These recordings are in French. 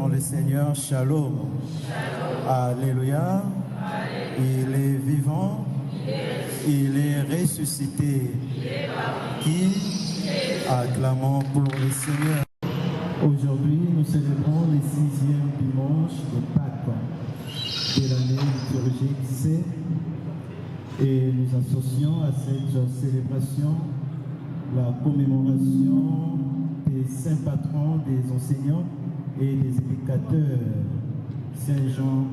dans le Seigneur, shalom. Alléluia. Il est vivant, il est ressuscité. Qui acclamons pour le Seigneur. Aujourd'hui, nous célébrons le 6e dimanche de Pâques de l'année liturgique C. Et nous associons à cette célébration la commémoration des saints patrons des enseignants et des éducateurs, Saint Jean,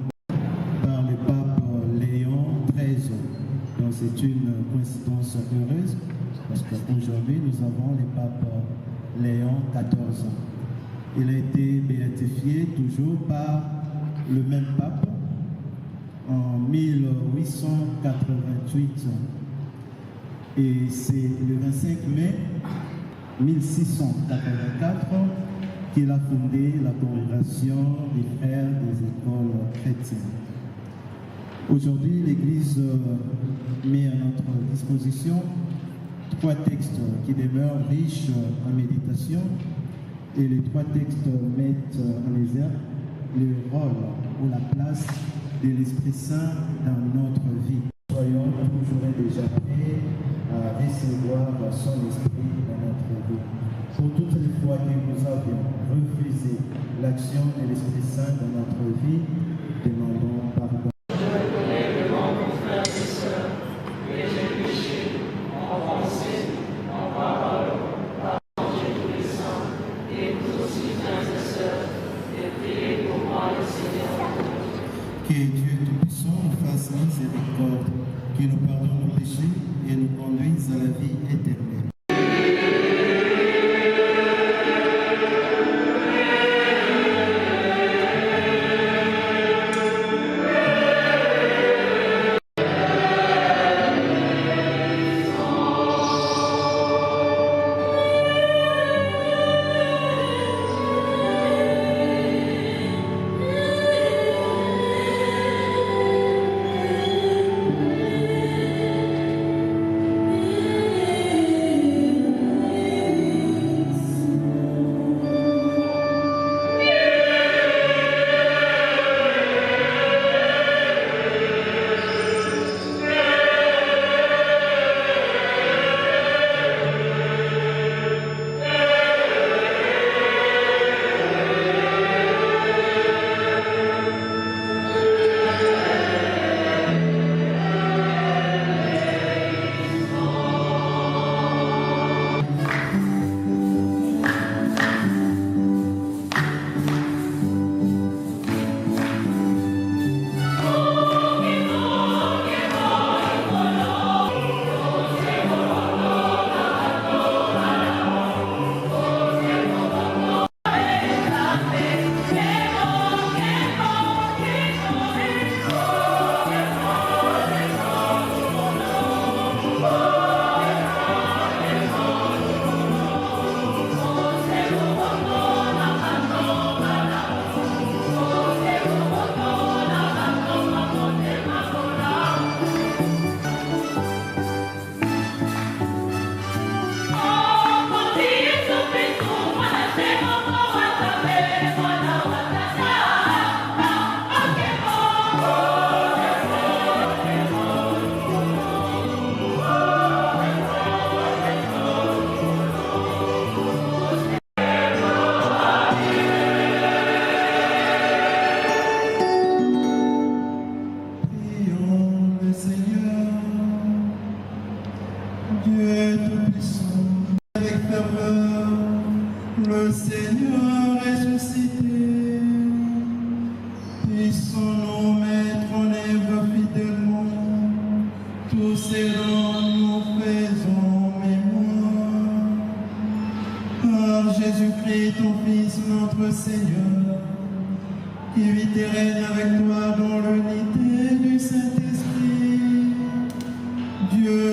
par le pape Léon XIII. Donc c'est une coïncidence heureuse parce qu'aujourd'hui nous avons le pape Léon XIV. Il a été béatifié toujours par le même pape en 1888. Et c'est le 25 mai 1684 qu'il a fondé la congrégation des frères des écoles chrétiennes. Aujourd'hui, l'Église met à notre disposition 3 textes qui demeurent riches en méditation, et les 3 textes mettent en exergue le rôle ou la place de l'Esprit Saint dans notre vie. Soyons toujours et déjà prêts à recevoir son esprit dans notre vie. Pour toutes les fois que nous avions refusé l'action de l'Esprit Saint dans notre vie, demandons pardon. Que Dieu Tout-Puissant nous fasse miséricorde, qu'il nous pardonne nos péchés et nous conduise à la vie éternelle. Le Seigneur ressuscité, puissons-nous mettre en œuvre fidèlement tout ce dont nous faisons mémoire. Par Jésus-Christ, ton Fils, notre Seigneur, qui vit et règne avec toi dans l'unité du Saint-Esprit, Dieu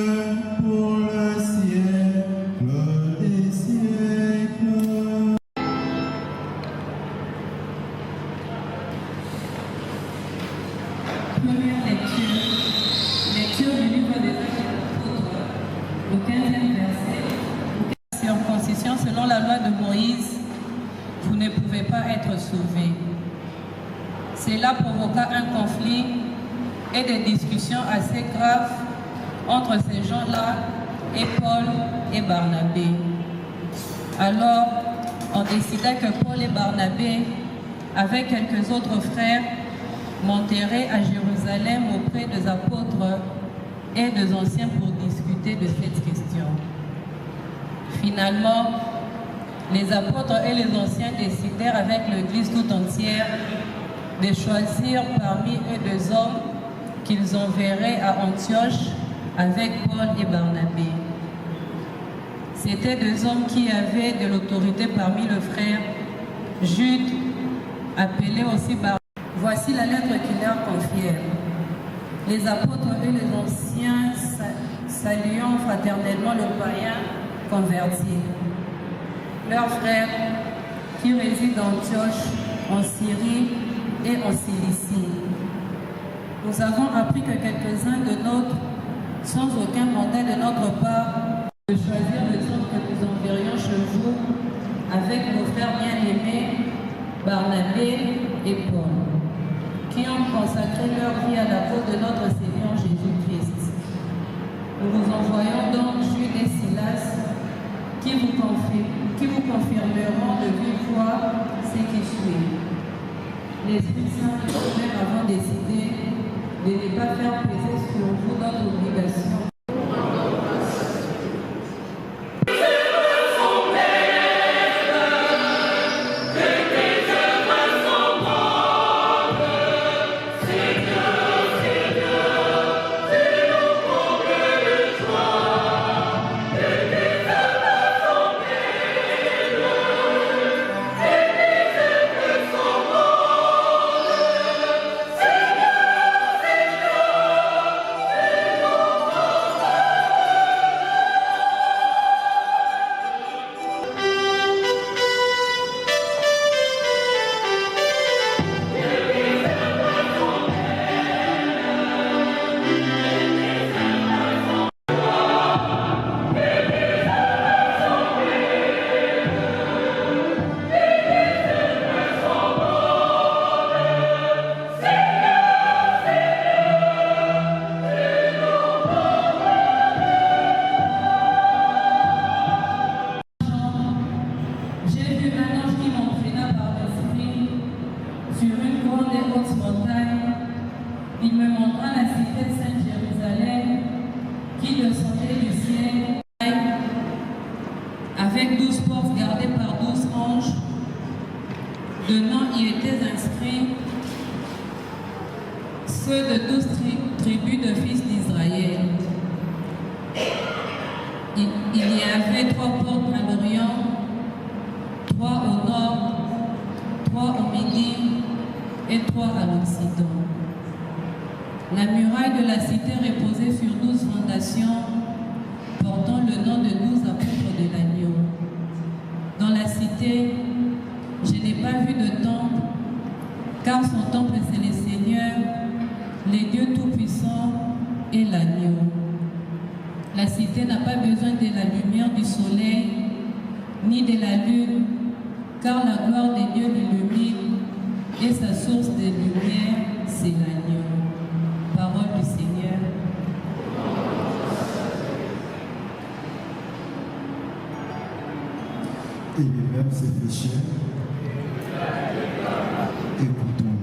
pour le siècle des siècles. Première lecture. Lecture du livre des Actes des Apôtres, au 15e verset. Circoncision selon la loi de Moïse, vous ne pouvez pas être sauvés. Cela provoqua un conflit et des discussions assez graves entre ces gens-là et Paul et Barnabé. Alors, on décida que Paul et Barnabé, avec quelques autres frères, monteraient à Jérusalem auprès des apôtres et des anciens pour discuter de cette question. Finalement, les apôtres et les anciens décidèrent avec l'Église tout entière de choisir parmi eux 2 hommes qu'ils enverraient à Antioche avec Paul et Barnabé. C'étaient 2 hommes qui avaient de l'autorité parmi les frères, Jude, appelé aussi Barnabé. Voici la lettre qu'ils leur confièrent. Les apôtres et les anciens saluant fraternellement le païen converti. Leurs frères qui résident à Antioche, en Syrie et en Cilicie. Nous avons appris que quelques-uns de nôtres, sans aucun mandat de notre part, de choisir les hommes que nous enverrions chez vous avec nos frères bien-aimés, Barnabé et Paul, qui ont consacré leur vie à la cause de notre Seigneur Jésus-Christ. Nous vous envoyons donc Jude et Silas, qui vous confirmeront de vive voix ce qui suit. L'Esprit Saint nous avons décidé de ne pas faire peser sur vous notre obligation. Avec 12 portes gardées par 12 anges, dedans y étaient inscrits ceux de 12 tribus de fils d'Israël. Il y avait 3 portes à l'Orient, 3 au nord, 3 au midi et 3 à l'Occident. La muraille de la cité reposait sur 12 fondations portant le nom de 12 apôtres de l'agneau. Dans la cité, je n'ai pas vu de temple, car son temple c'est le Seigneur, les dieux tout-puissants et l'agneau. La cité n'a pas besoin de la lumière du soleil, ni de la lune, car la gloire de Dieu l'illumine, et sa source de lumière, c'est l'agneau. Parole du Seigneur. Et lui-même s'est fait chair. Écoutons-le.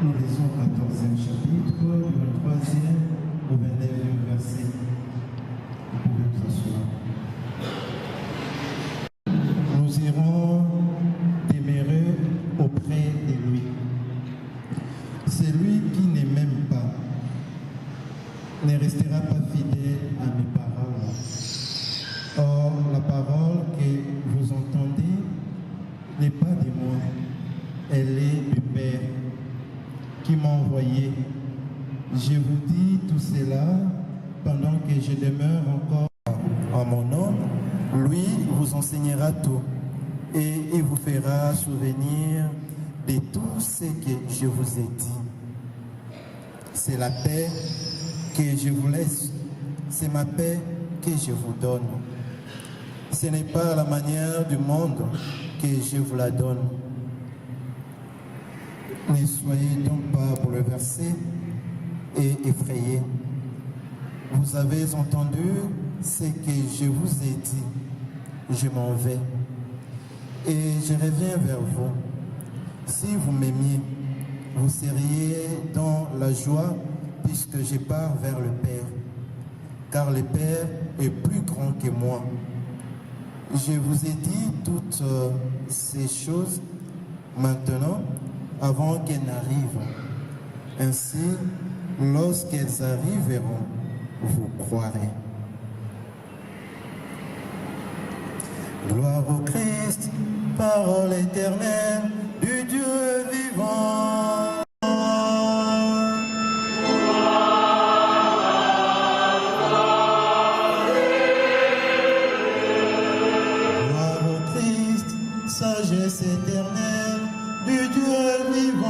Nous lisons le 14e chapitre, du 3e au 29e verset. Vous pouvez vous asseoir. Nous irons celui qui ne m'aime pas ne restera pas fidèle à mes paroles. Or, la parole que vous entendez n'est pas de moi, elle est du Père qui m'a envoyé. Je vous dis tout cela pendant que je demeure encore en mon nom. Lui vous enseignera tout et il vous fera souvenir de tout ce que je vous ai dit. C'est la paix que je vous laisse, c'est ma paix que je vous donne. Ce n'est pas la manière du monde que je vous la donne. Ne soyez donc pas bouleversés et effrayés. Vous avez entendu ce que je vous ai dit. Je m'en vais et je reviens vers vous. Si vous m'aimiez, vous seriez dans la joie puisque je pars vers le Père. Car le Père est plus grand que moi. Je vous ai dit toutes ces choses maintenant avant qu'elles n'arrivent. Ainsi, lorsqu'elles arriveront, vous croirez. Gloire au Christ, parole éternelle du Dieu vivant. Gloire au Christ, sagesse éternelle du Dieu vivant.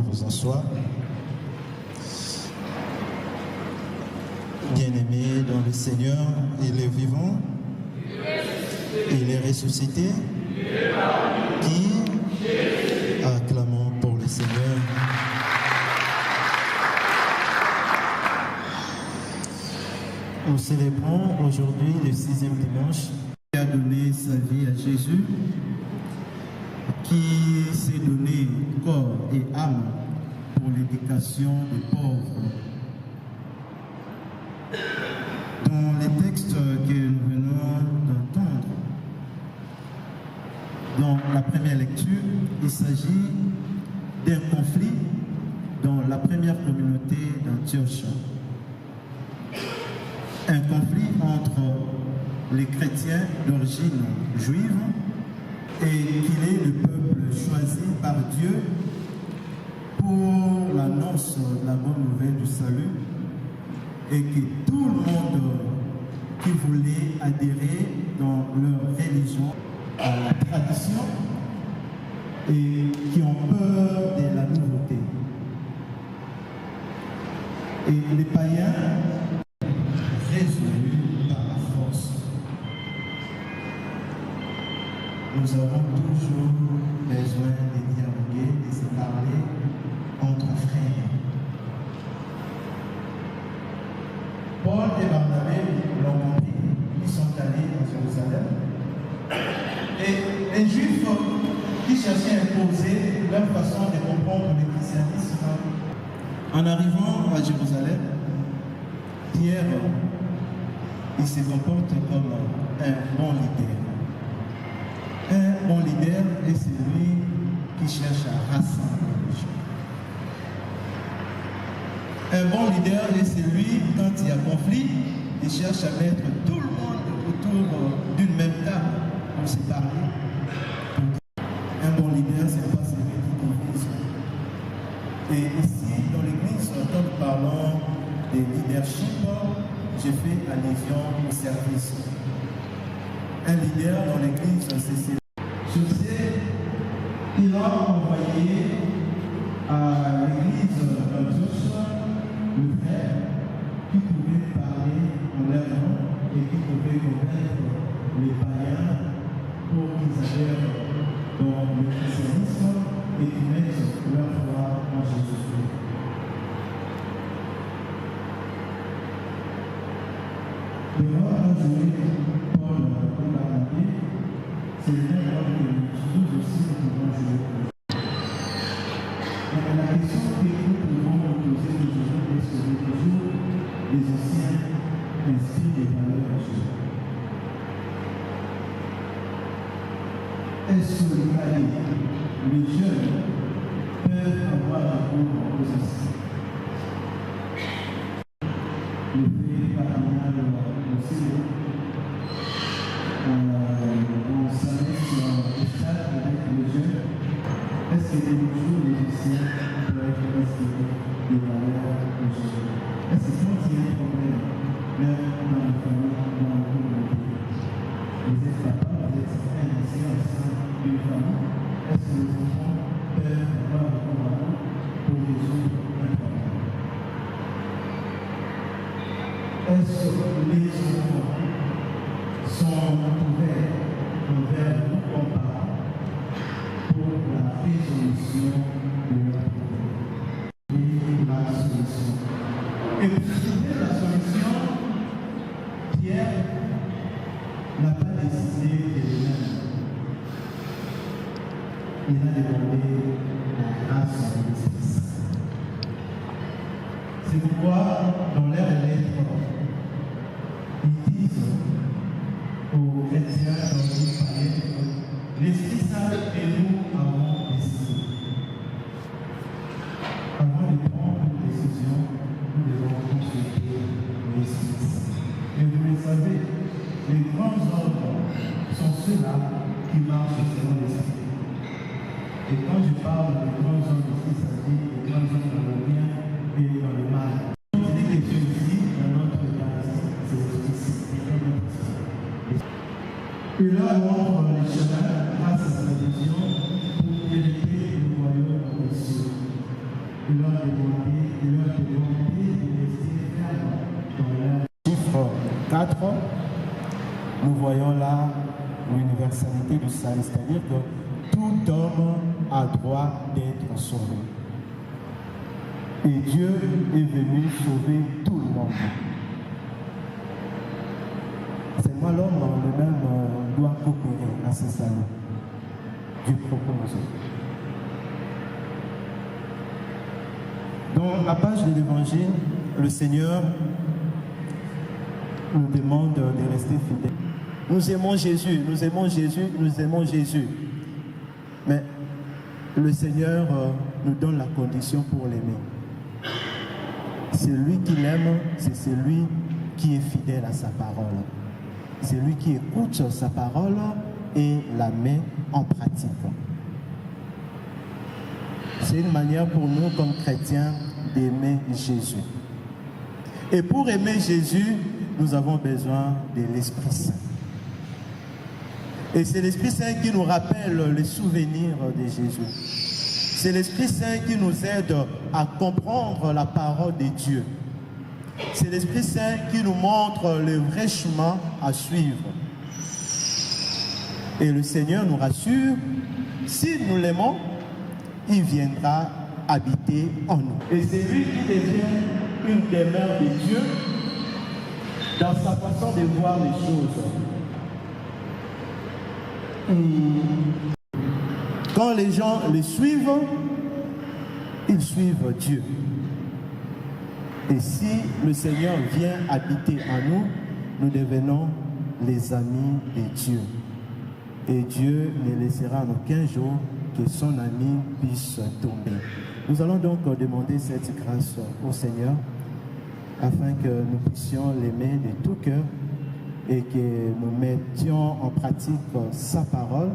Vous asseoir. Bien-aimés dans le Seigneur, il est vivant, il est ressuscité. Qui acclamons pour le Seigneur. Nous célébrons aujourd'hui le 6e dimanche qui a donné sa vie à Jésus, qui s'est donné corps et âme pour l'éducation des pauvres. Dans les textes que nous venons d'entendre, dans la première lecture, il s'agit d'un conflit dans la première communauté d'Antioche. Un conflit entre les chrétiens d'origine juive et qu'il est le peuple choisi par Dieu pour l'annonce de la bonne nouvelle du salut, et que tout le monde qui voulait adhérer dans leur religion à la tradition et qui ont peur de la nouveauté. Et les païens résolus par la force. Nous avons toujours besoin de dialoguer, de se parler entre frères. Paul et Barnabé l'ont compris, ils sont allés à Jérusalem. Et les Juifs qui cherchaient à imposer leur façon de comprendre le christianisme, en arrivant à Jérusalem, Pierre, il se comporte comme un bon leader. Un bon leader est celui qui cherche à rassembler les gens. Un bon leader est celui, quand il y a conflit, il cherche à mettre tout le monde autour d'une même table pour se parler. Un bon leader, ce n'est pas celui qui divise. Et ici, dans l'Église, quand nous parlons de leadership, je fais allusion au service. Un leader dans l'Église, c'est celui. Je sais, il a envoyé à l'Église d'Antioche le frère qui pouvait parler en leur nom et qui pouvait convaincre les païens pour qu'ils adhèrent dans le christianisme et qu'ils mettent leur foi en Jésus-Christ. Le roi a joué Paul et Barnabé, c'est le même rôle que nous aussi nous pouvons jouer. Mais la question que nous pouvons nous poser aujourd'hui est est-ce que les jeunes peuvent avoir recours aux assistants? Le fait cardinal aussi, on s'amène au stade avec les jeunes. Est-ce que les jours les anciens peuvent rester des valeurs aux jeunes? Est-ce que quand il y a un problème, même dans la famille, dans la communauté, vous êtes capable, vous êtes un ancien au sein d'une famille, est-ce que les enfants peuvent avoir recours à vous pour résoudre un problème? Est-ce que les enfants sont ouverts envers nous comme parents pour la résolution de leurs problèmes et la solution? Et pour trouver la solution, Pierre n'a pas décidé de lui-même. Il a demandé la grâce de l'Esprit Saint. C'est pourquoi, dans leurs lettres, ils disent aux chrétiens dans une palette, l'Esprit Saint et nous avons décidé. Avant de prendre une décision, nous devons consulter l'Esprit Saint. Et vous le savez, les grands ordres sont ceux-là qui marchent selon l'Esprit. Et quand je parle des grands hommes ici, ça dit des grands hommes dans le bien et dans le mal. Quand je dis quelque chose ici, dans notre Eucharistie, c'est l'Esprit Saint. Et là, on montre les chemins grâce à sa vision pour hériter le royaume des cieux. Il leur a demandé de rester ferme dans leur chiffre 4. Nous voyons là l'universalité du salut, c'est-à-dire que tout homme a droit d'être sauvé. Et Dieu est venu sauver tout le monde. Seulement l'homme lui-même doit coopérer à ce salut. Dieu propose. Dans la page de l'Évangile, le Seigneur nous demande de rester fidèles. Nous aimons Jésus, nous aimons Jésus, nous aimons Jésus. Mais le Seigneur nous donne la condition pour l'aimer. Celui qui l'aime, c'est celui qui est fidèle à sa parole. C'est lui qui écoute sa parole et la met en pratique. C'est une manière pour nous, comme chrétiens, d'aimer Jésus. Et pour aimer Jésus, nous avons besoin de l'Esprit Saint. Et c'est l'Esprit Saint qui nous rappelle les souvenirs de Jésus. C'est l'Esprit Saint qui nous aide à comprendre la parole de Dieu. C'est l'Esprit Saint qui nous montre le vrai chemin à suivre. Et le Seigneur nous rassure, si nous l'aimons, il viendra habiter en nous. Et c'est lui qui devient une demeure de Dieu dans sa façon de voir les choses. Quand les gens le suivent, ils suivent Dieu. Et si le Seigneur vient habiter en nous, nous devenons les amis de Dieu. Et Dieu ne laissera en aucun jour que son ami puisse tomber. Nous allons donc demander cette grâce au Seigneur afin que nous puissions l'aimer de tout cœur et que nous mettions en pratique sa parole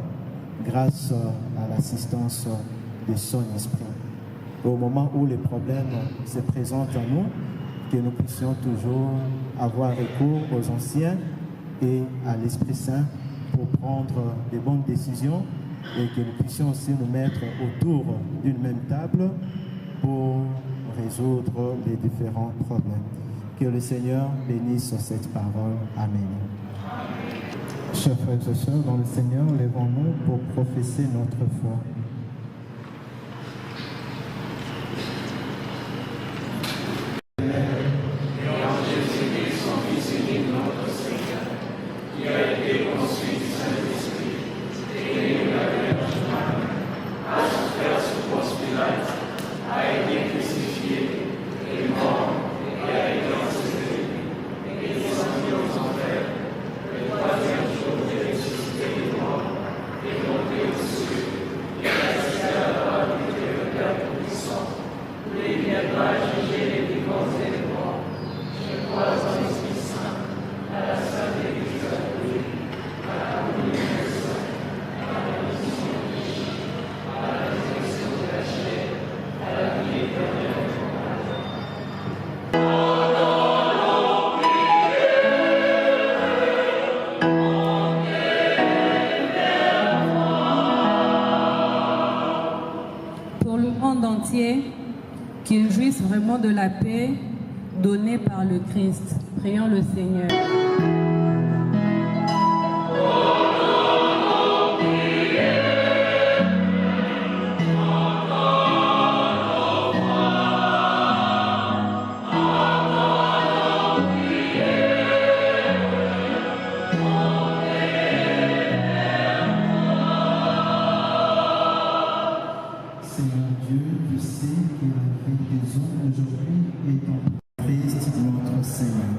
grâce à l'assistance de son esprit. Au moment où les problèmes se présentent à nous, que nous puissions toujours avoir recours aux anciens et à l'Esprit Saint pour prendre de bonnes décisions et que nous puissions aussi nous mettre autour d'une même table pour résoudre les différents problèmes. Que le Seigneur bénisse cette parole. Amen. Chers frères et sœurs, dans le Seigneur, lèvons-nous pour professer notre foi. vraiment de la paix donnée par le Christ. Prions le Seigneur. Seigneur Dieu, je sais que la vie des hommes aujourd'hui est en Christ notre Seigneur.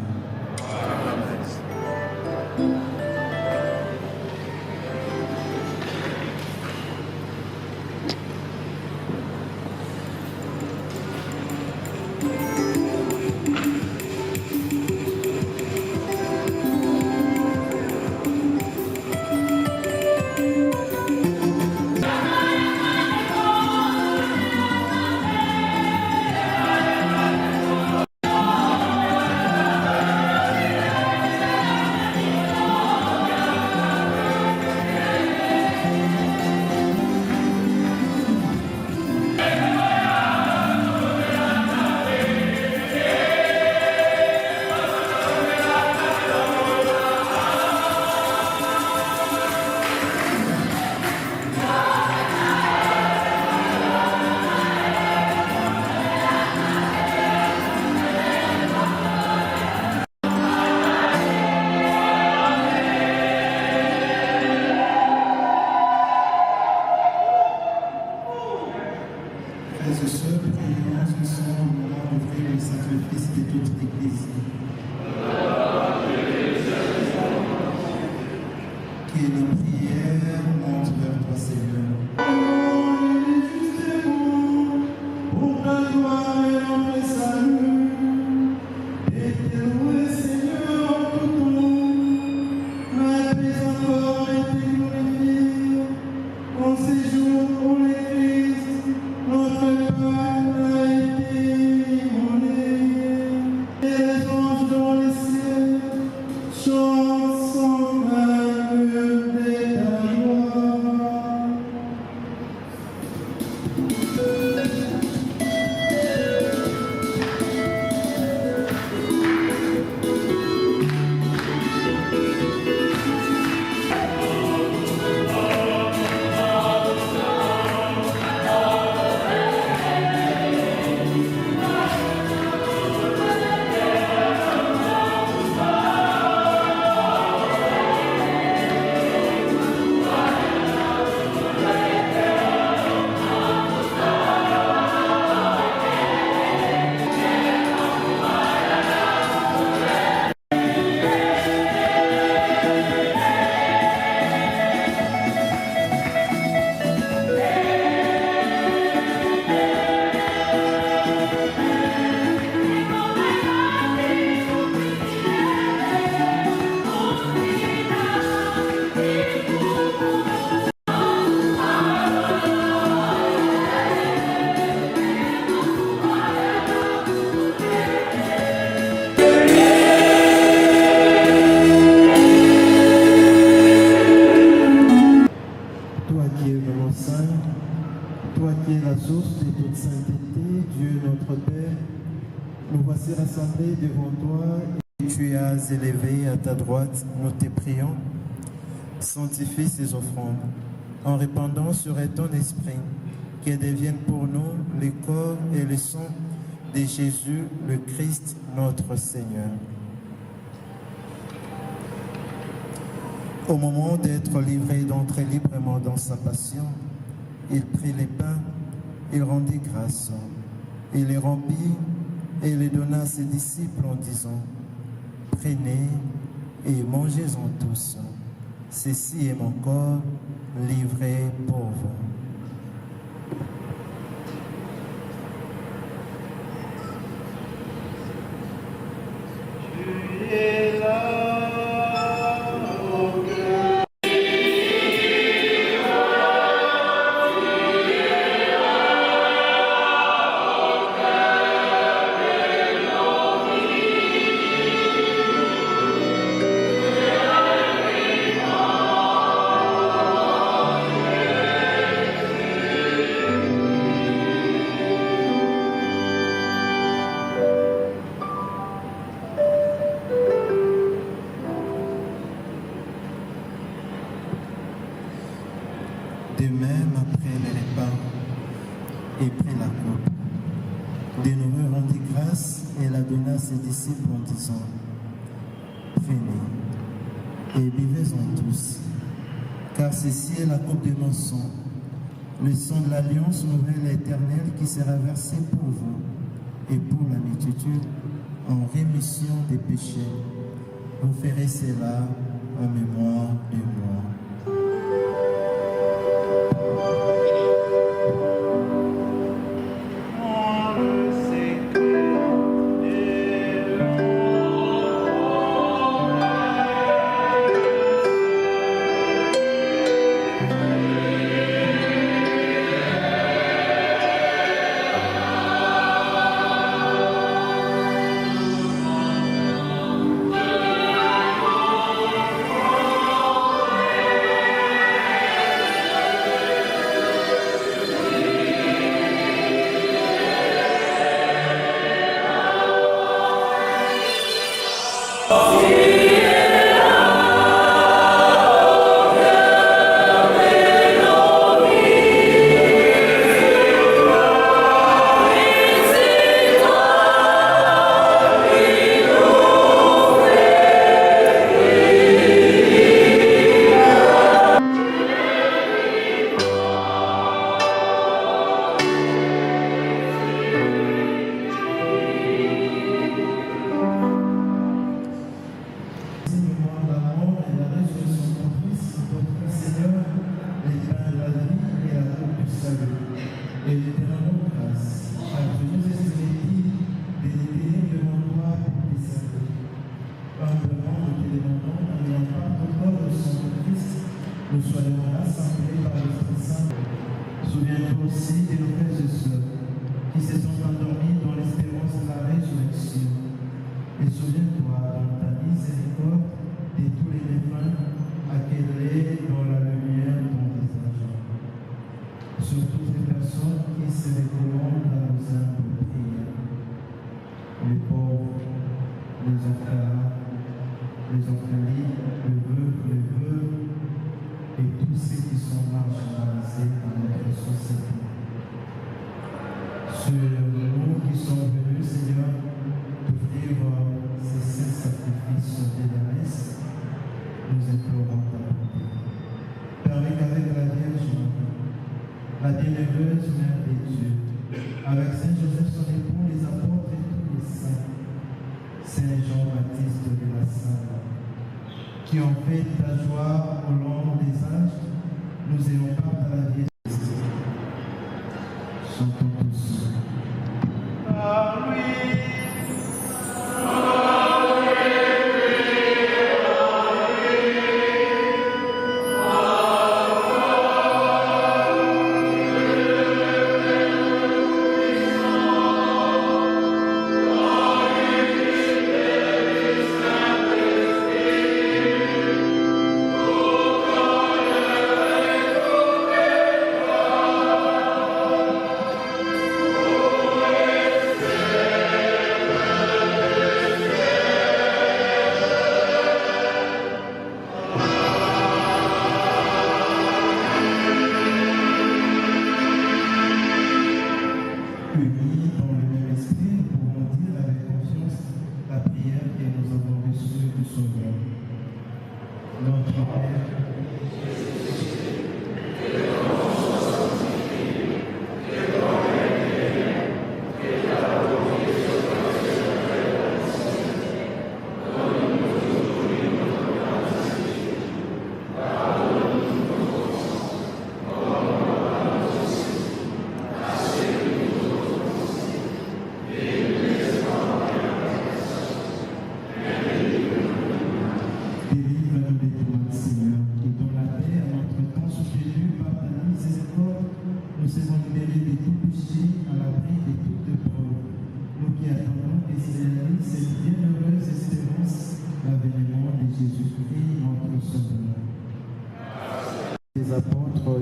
Frères et sœurs, prions ensemble au moment d'ouvrir le sacrifice de toute l'Église. Que nos prières montent vers toi, Seigneur. Pour ta gloire et notre salut, et te louer, Seigneur, en tout temps, malgré encore été glorifié, en ces jours pour le Christ, notre Père a été immolé, et les anges dans les cieux chantent son merveilleux de ta gloire. Toi qui es vraiment saint, toi qui es la source de toute sainteté, Dieu notre Père, nous voici rassemblés devant toi et tu as élevé à ta droite, nous te prions. Sanctifie ces offrandes en répandant sur ton esprit qu'elles deviennent pour nous le corps et le sang de Jésus, le Christ, notre Seigneur. Au moment d'être livré, d'entrer librement dans sa passion, il prit les pains, il rendit grâce, il les remplit et les donna à ses disciples en disant: prenez et mangez-en tous. Ceci est mon corps livré pour vous. Tu es là. De même, après les repas et prit la coupe. De nouveau rendit grâce et la donna à ses disciples en disant, prenez et buvez-en tous, car ceci est la coupe de mon sang, le sang de l'alliance nouvelle et éternelle qui sera versé pour vous et pour la multitude en rémission des péchés. Vous ferez cela en mémoire de moi. Souviens-toi aussi de nos frères et sœurs qui se sont endormis dans l'espérance de la résurrection. Et souviens-toi dans ta miséricorde de tous les défunts accueillis dans la lumière de ton visage. Sur toutes les personnes qui se recommandent à nos humbles prières. Les pauvres, les orphelins, les orphelines, les veuves, et tous ceux qui sont marginalisés dans notre société. Sur nous qui sommes venus, Seigneur, t'offrir ces saints sacrifices de la messe, nous implorons ta bonté. Permets qu'avec la Vierge Marie, la bienheureuse Mère de Dieu, avec Saint Joseph son époux, les apôtres et tous les saints, Saint Jean-Baptiste de la Salle, qui ont fait ta joie au long des âges, nous ayons part à la vie. Chantons tous. Par lui.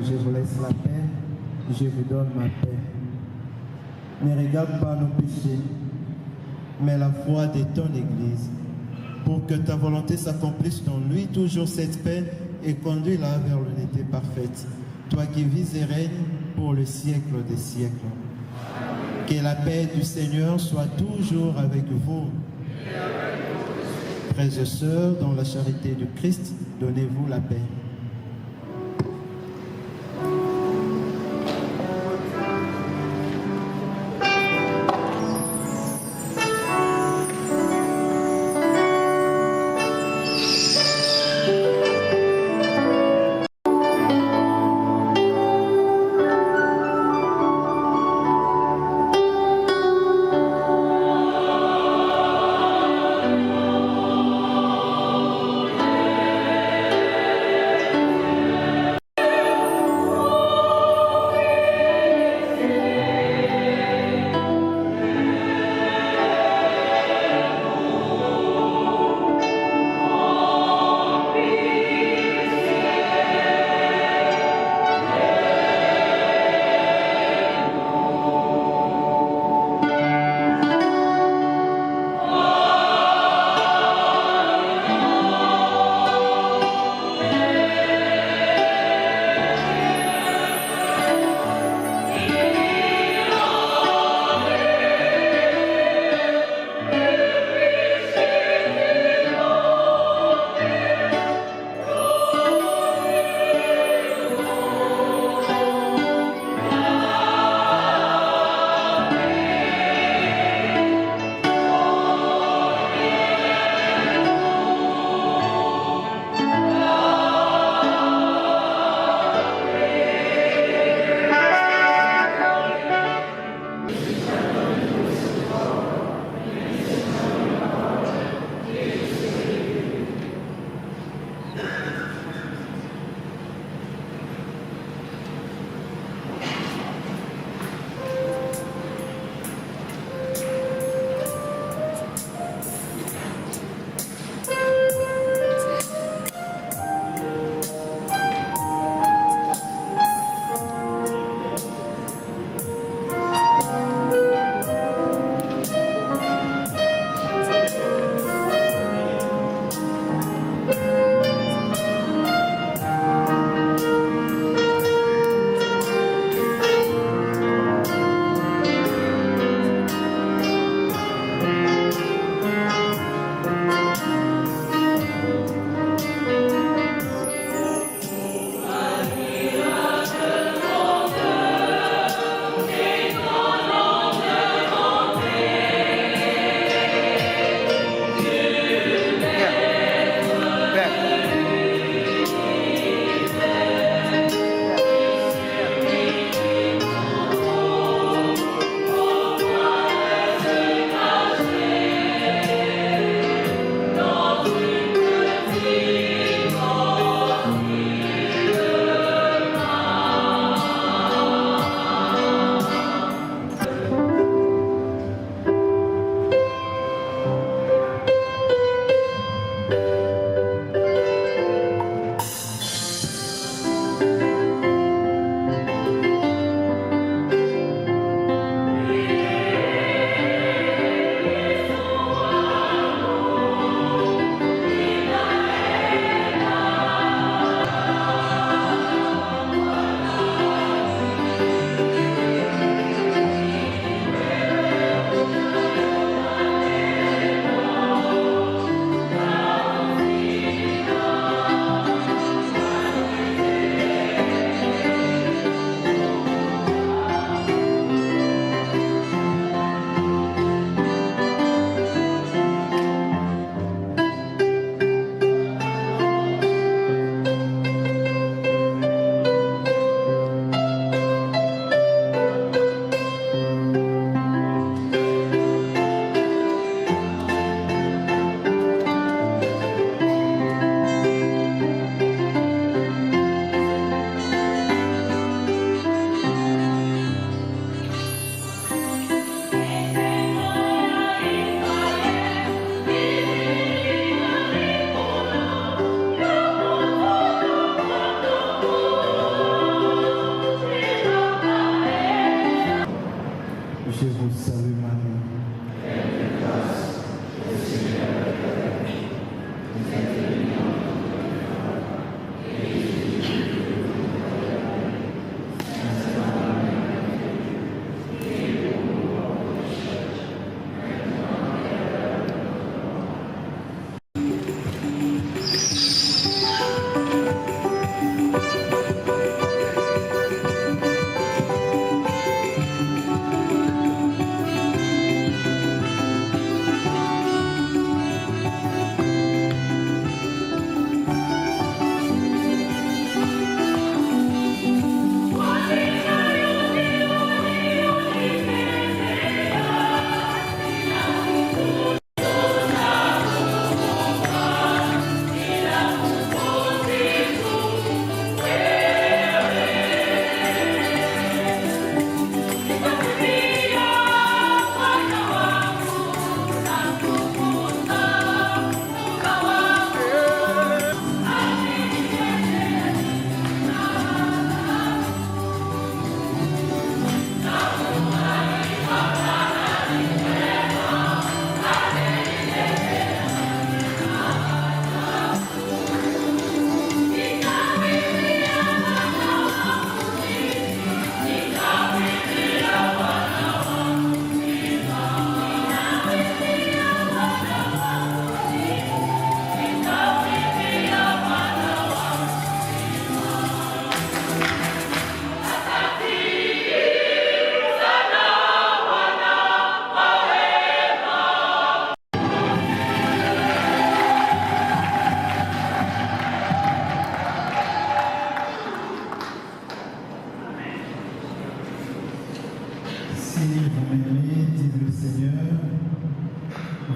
Je vous laisse la paix, je vous donne ma paix. Ne regarde pas nos péchés, mais la foi de ton Église, pour que ta volonté s'accomplisse dans lui, toujours cette paix, et conduis-la vers l'unité parfaite, toi qui vis et règnes pour le siècle des siècles. Que la paix du Seigneur soit toujours avec vous. Frères et sœurs, dans la charité du Christ, donnez-vous la paix.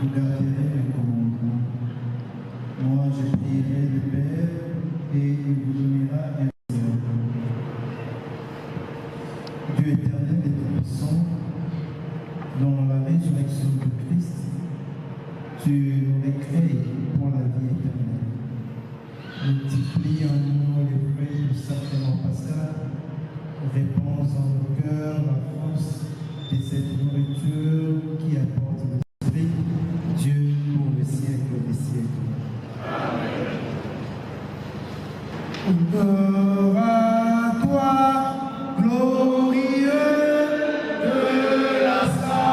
vous gardierez mes commandements. Moi, je prierai le Père et il vous donnera un Seigneur. Dieu éternel et tout-puissant, dans la résurrection de Christ, tu nous récrées pour la vie éternelle. Multiplie en nous les fruits du sacrement pascal, répands en nos cœurs la force de cette nourriture qui apporte l'Esprit, Dieu pour le siècle des siècles. Amen. Gloire à toi, glorieux de la salle.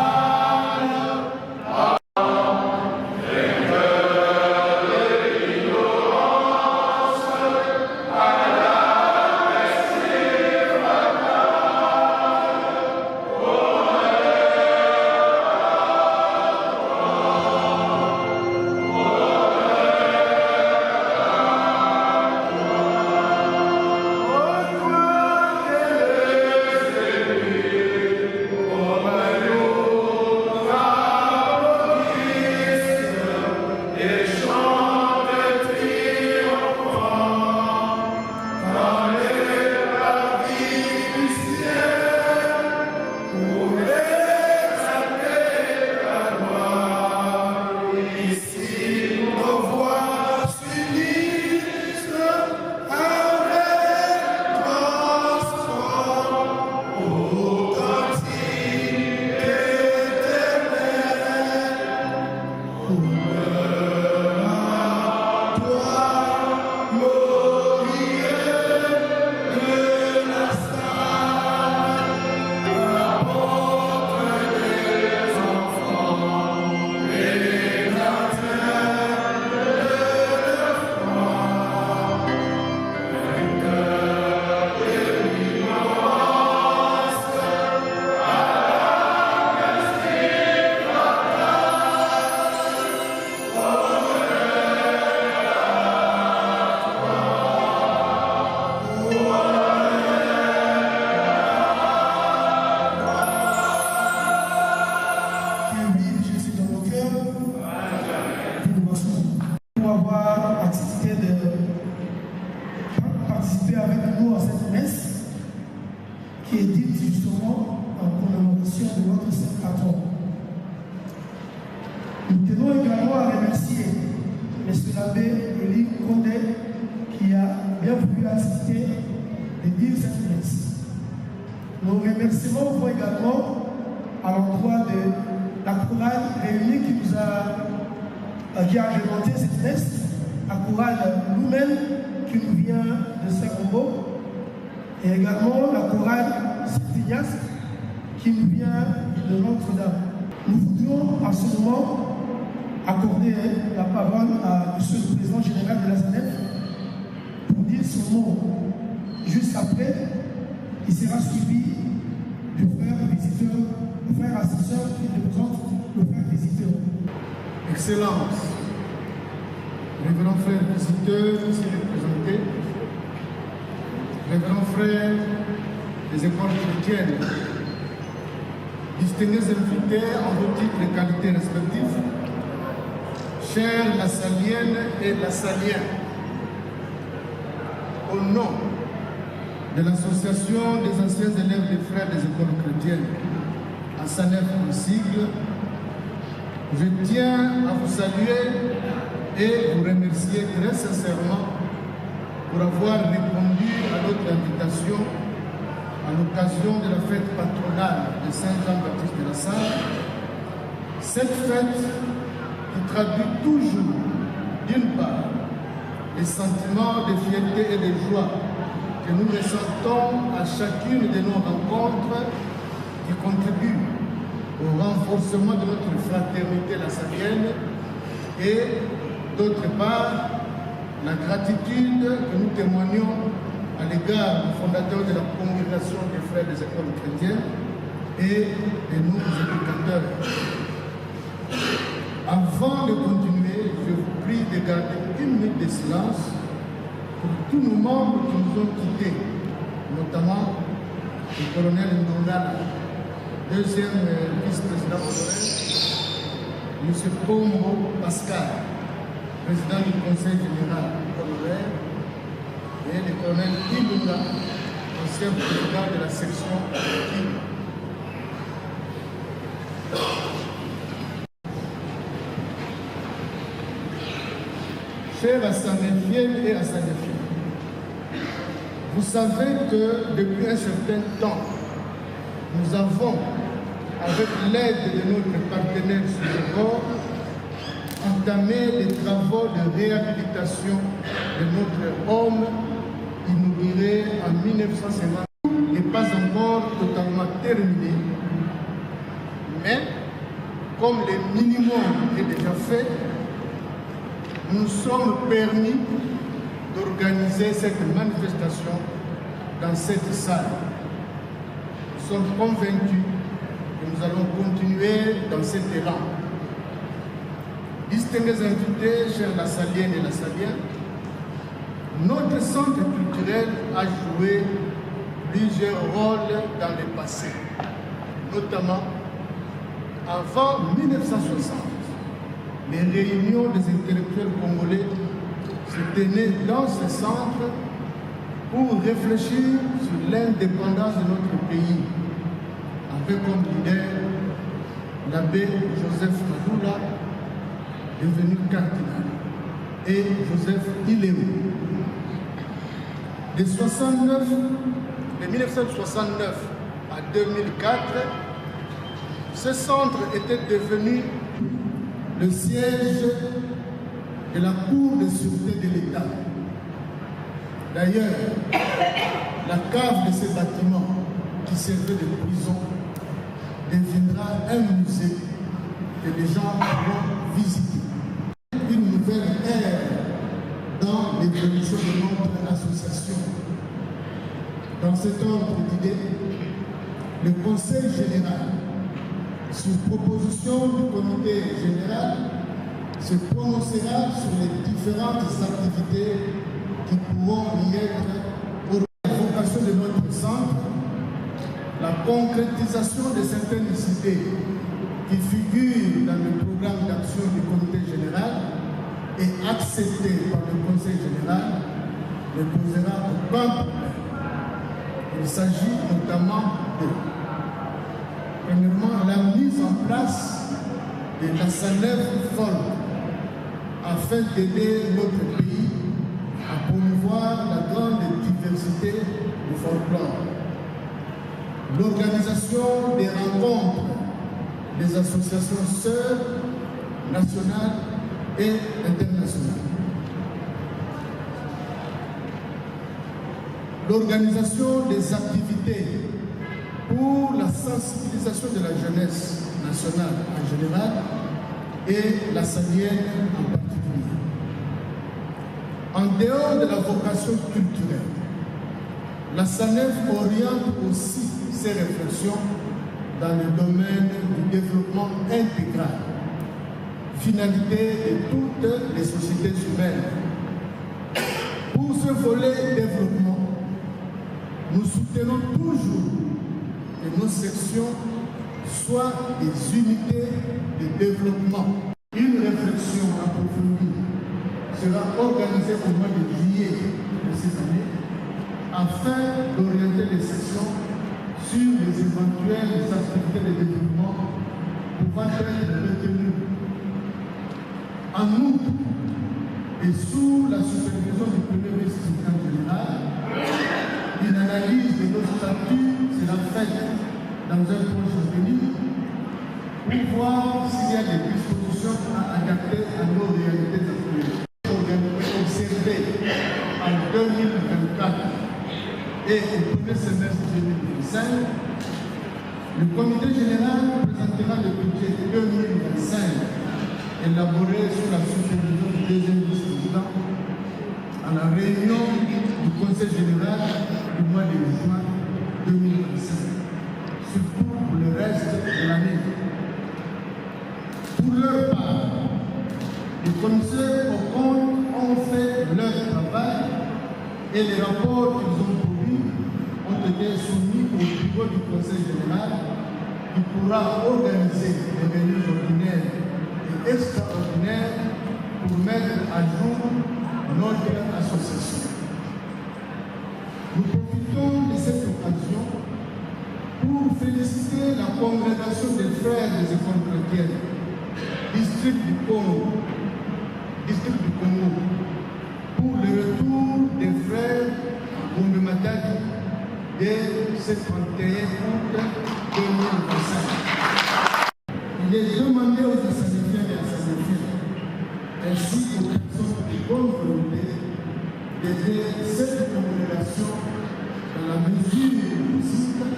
Nos remerciements vont également à l'endroit de la chorale réunie qui a agrémenté cette messe, la chorale nous-mêmes qui nous vient de Saint-Combo, et également la chorale Saint-Ignace qui nous vient de Notre-Dame. Nous voudrions à ce moment accorder la parole à M. le Président général de la SANEF pour dire son mot. Juste après, il sera suivi du frère visiteur, le frère assesseur qui représente le frère visiteur. Excellence, révérend frère visiteur ici représenté, révérend frère des écoles chrétiennes, distingués invités en vos titres et qualités respectifs, chers la Salienne et la Salienne, au nom de l'association des anciens élèves des frères des écoles chrétiennes, à SANEF en sigle, je tiens à vous saluer et vous remercier très sincèrement pour avoir répondu à notre invitation à l'occasion de la fête patronale de Saint Jean-Baptiste de la Salle. Cette fête qui traduit toujours, d'une part, les sentiments de fierté et de joie que nous ressentons à chacune de nos rencontres qui contribuent au renforcement de notre fraternité lassalienne et d'autre part la gratitude que nous témoignons à l'égard du fondateur de la congrégation des frères des écoles chrétiennes et de nos éducateurs. Avant de continuer, je vous prie de garder une minute de silence pour tous nos membres qui nous ont quittés, notamment le colonel Ndongala, deuxième vice-président honoraire, M. Pombo Pascal, président du Conseil général honoraire, et le colonel Ilunga, ancien président de la section Kivu. Chers Assanéfiennes et Assanéfiens, vous savez que depuis un certain temps, nous avons, avec l'aide de notre partenaire sur le corps, entamé les travaux de réhabilitation de notre homme inauguré en 1950 n'est pas encore totalement terminé, mais comme le minimum est déjà fait, nous sommes permis d'organiser cette manifestation dans cette salle. Nous sommes convaincus que nous allons continuer dans cet élan. Distingués invités, chers Lassaliennes et Lassaliens, notre centre culturel a joué plusieurs rôles dans le passé, notamment avant 1960. Les réunions des intellectuels congolais se tenaient dans ce centre pour réfléchir sur l'indépendance de notre pays, avec comme leader l'abbé Joseph Madoula, devenu cardinal, et Joseph Iléo. De 1969 à 2004, ce centre était devenu le siège de la Cour de sûreté de l'État. D'ailleurs, la cave de ce bâtiment qui servait de prison deviendra un musée que les gens pourront visiter. Une nouvelle ère dans l'évolution de notre association. Dans cet ordre d'idées, le Conseil général, sur proposition du comité général, se prononcera sur les différentes activités qui pourront y être pour la vocation de notre centre, la concrétisation de certaines idées qui figurent dans le programme d'action du comité général et acceptées par le Conseil général, ne posera aucun problème. Il s'agit notamment de, premièrement, la mise en place de la SANEF FOLK afin d'aider notre pays à promouvoir la grande diversité du folklore. L'organisation des rencontres des associations sœurs nationales et internationales. L'organisation des activités pour la sensibilisation de la jeunesse nationale en général et la salienne en particulier. En dehors de la vocation culturelle, la SANEF oriente aussi ses réflexions dans le domaine du développement intégral, finalité de toutes les sociétés humaines. Pour ce volet développement, nous soutenons toujours que nos sections soient des unités de développement. Une réflexion approfondie sera organisée au mois de juillet de cette année afin d'orienter les sections sur les éventuelles activités de développement pouvant être retenues. En outre, et sous la supervision du premier vice-président général, une analyse de nos statuts sera faite dans un proche avenir pour voir s'il y a des dispositions à adapter à nos réalités actuelles. Observé en 2024 et au premier semestre 2025, le comité général présentera le budget 2025 élaboré sous la supervision du deuxième vice-président à la réunion du Conseil général du mois de juin 2025, surtout pour le reste de l'année. Pour leur part, les commissaires aux comptes ont fait leur travail et les rapports qu'ils ont produits ont été soumis au bureau du Conseil général qui pourra organiser les réunions ordinaires et extraordinaire pour mettre à jour notre association. Nous profitons de cette occasion pour féliciter la congrégation des frères des écoles chrétiennes, district du Congo, pour le retour des frères Bundumatadi dès ce 31 août 2025. Il est demandé aux Assanéfiens et Assanéfiens, ainsi qu'aux personnes de bonne volonté, d'aider cette congrégation dans la mesure du possible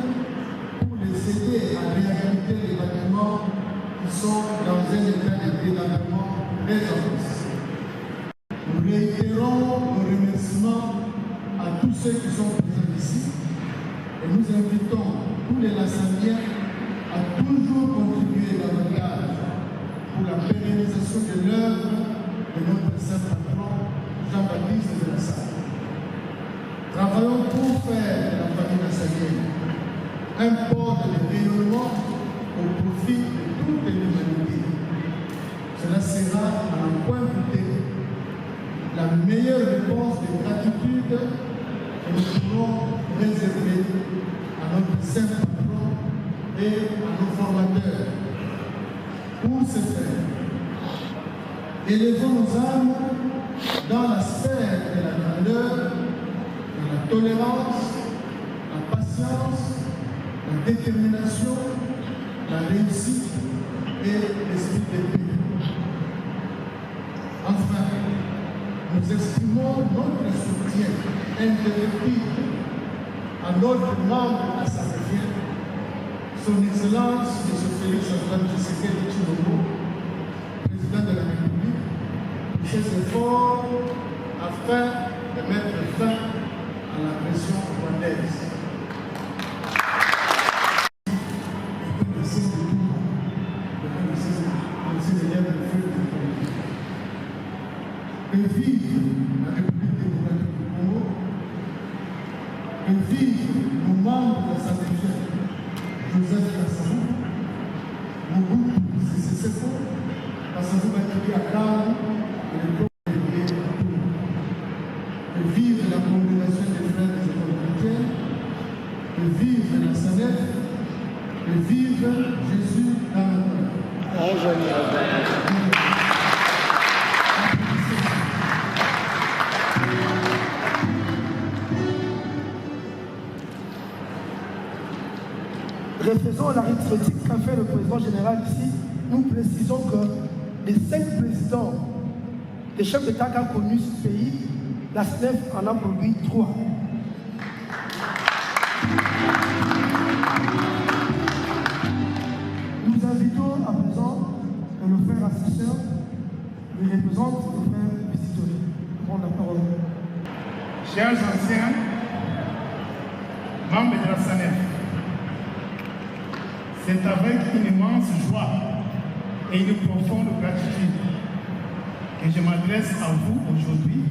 pour les aider à réhabiliter les bâtiments qui sont dans un état de délabrement très avancé. Nous réitérons nos remerciements à tous ceux qui sont présents ici et nous invitons tous les Lassaniens à toujours contribuer davantage pour la pérennisation de l'œuvre de notre saint patron Jean-Baptiste de Lassalle. Travaillons pour faire de la famille lassanienne un port de rayonnement au profit de toute l'humanité. Cela sera, à un point douté, la meilleure réponse de gratitude que nous pourrons réserver à notre saint patron et à nos formateurs. Pour ce faire, élevons nos âmes dans la sphère de la grandeur, de la tolérance, la patience, la détermination, la réussite et l'esprit de paix. Enfin, nous exprimons notre soutien indéfectible à notre membre assanéfien, son Excellence M. Félix Antoine Tshisekedi Tshilombo, président de la République, pour ses efforts afin de mettre fin à la pression rwandaise. Que vive la République démocratique du Congo, que vive nos membres de sa région, Joseph Kassabou, Mobutu Sese Seko, Kassabou Bakili Akam, et le peuple de Toulou. Que vive la congrégation des frères des écoles chrétiennes, que vive la SANEF, que vive Jésus dans le monde. Refaisons l'arithmétique qu'a fait le président général ici. Nous précisons que les 5 présidents des chefs d'État qu'a connu ce pays, la SNEF en a produit 3. Nous invitons à présent le frère assesseur, qui représente le frère visiteur. Prends la parole. Chers anciens, membres de la SANEF, c'est avec une immense joie et une profonde gratitude que je m'adresse à vous aujourd'hui,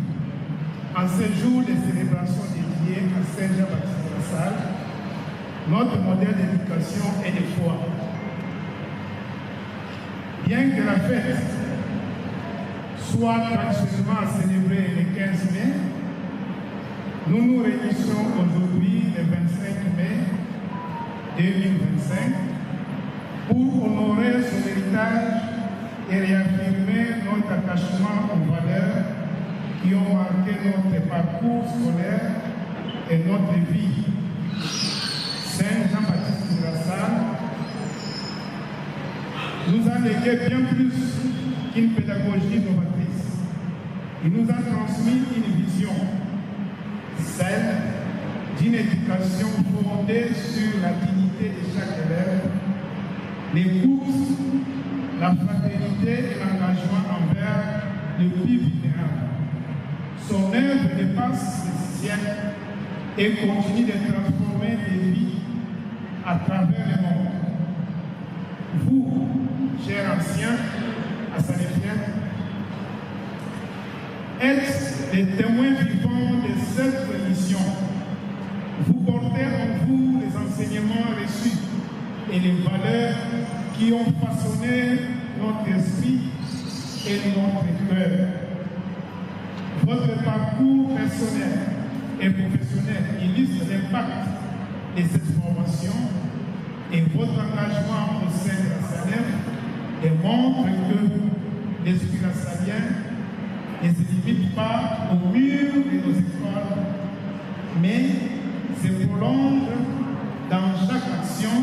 en ce jour de célébration dédié à Saint Jean-Baptiste de Lassalle, notre modèle d'éducation et de foi. Bien que la fête soit traditionnellement célébrée le 15 mai, nous nous réunissons aujourd'hui le 25 mai 2025 pour honorer son héritage et réaffirmer notre attachement aux valeurs qui ont marqué notre parcours scolaire et notre vie. Saint Jean-Baptiste de Lassalle nous a légué bien plus qu'une pédagogie novatrice. Il nous a transmis une vision, celle d'une éducation fondée sur la dignité de chaque élève, l'écoute, la fraternité et l'engagement envers le plus vulnérable. Son œuvre dépasse les siècles et continue de transformer des vies à travers le monde. Vous, chers anciens, assanéfiens, êtes les témoins vivants de cette mission. Vous portez en vous les enseignements reçus et les valeurs qui ont façonné notre esprit et notre cœur. Votre parcours personnel et professionnel illustre l'impact de cette formation et votre engagement au sein de la SANEF démontre que l'esprit lassalien ne se limite pas au mur de nos écoles, mais se prolonge dans chaque action,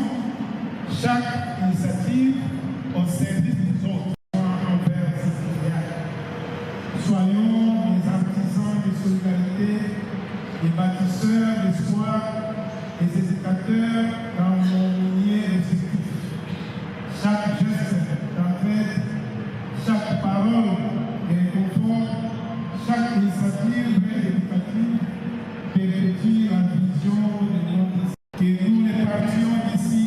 chaque initiative au service des autres envers ces citoyens. Soyons les artisans de solidarité, les bâtisseurs d'espoir, les éducateurs dans nos milieux respectifs. Chaque geste d'entraide, chaque parole de réconfort, chaque initiative éducative perpétue la vision de notre. Que nous les partions d'ici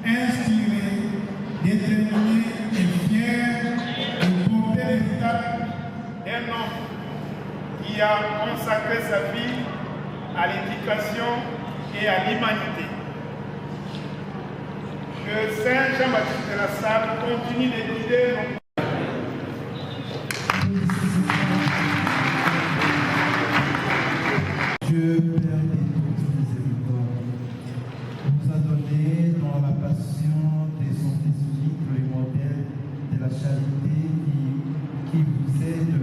inspirés, déterminés et fiers de porter l'héritage d'un homme qui a consacré sa vie à l'éducation et à l'humanité. Que Saint Jean-Baptiste de la Salle continue de guider nos Dieu, Père de toutes miséricordes, nous a donné dans la passion de son Fils le modèle de la charité qui vous aide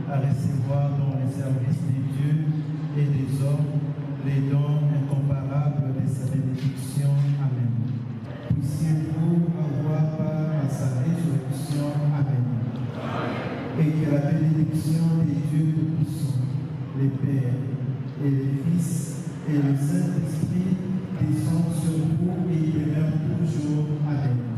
à recevoir dans le service de Dieu et des hommes les dons incomparables de sa bénédiction. Amen. Puissiez-vous avoir part à sa résurrection. Amen. Et que la bénédiction de Dieu Tout-Puissant, le Père, et le Fils et le Saint-Esprit descendent sur vous et demeurent toujours. Amen.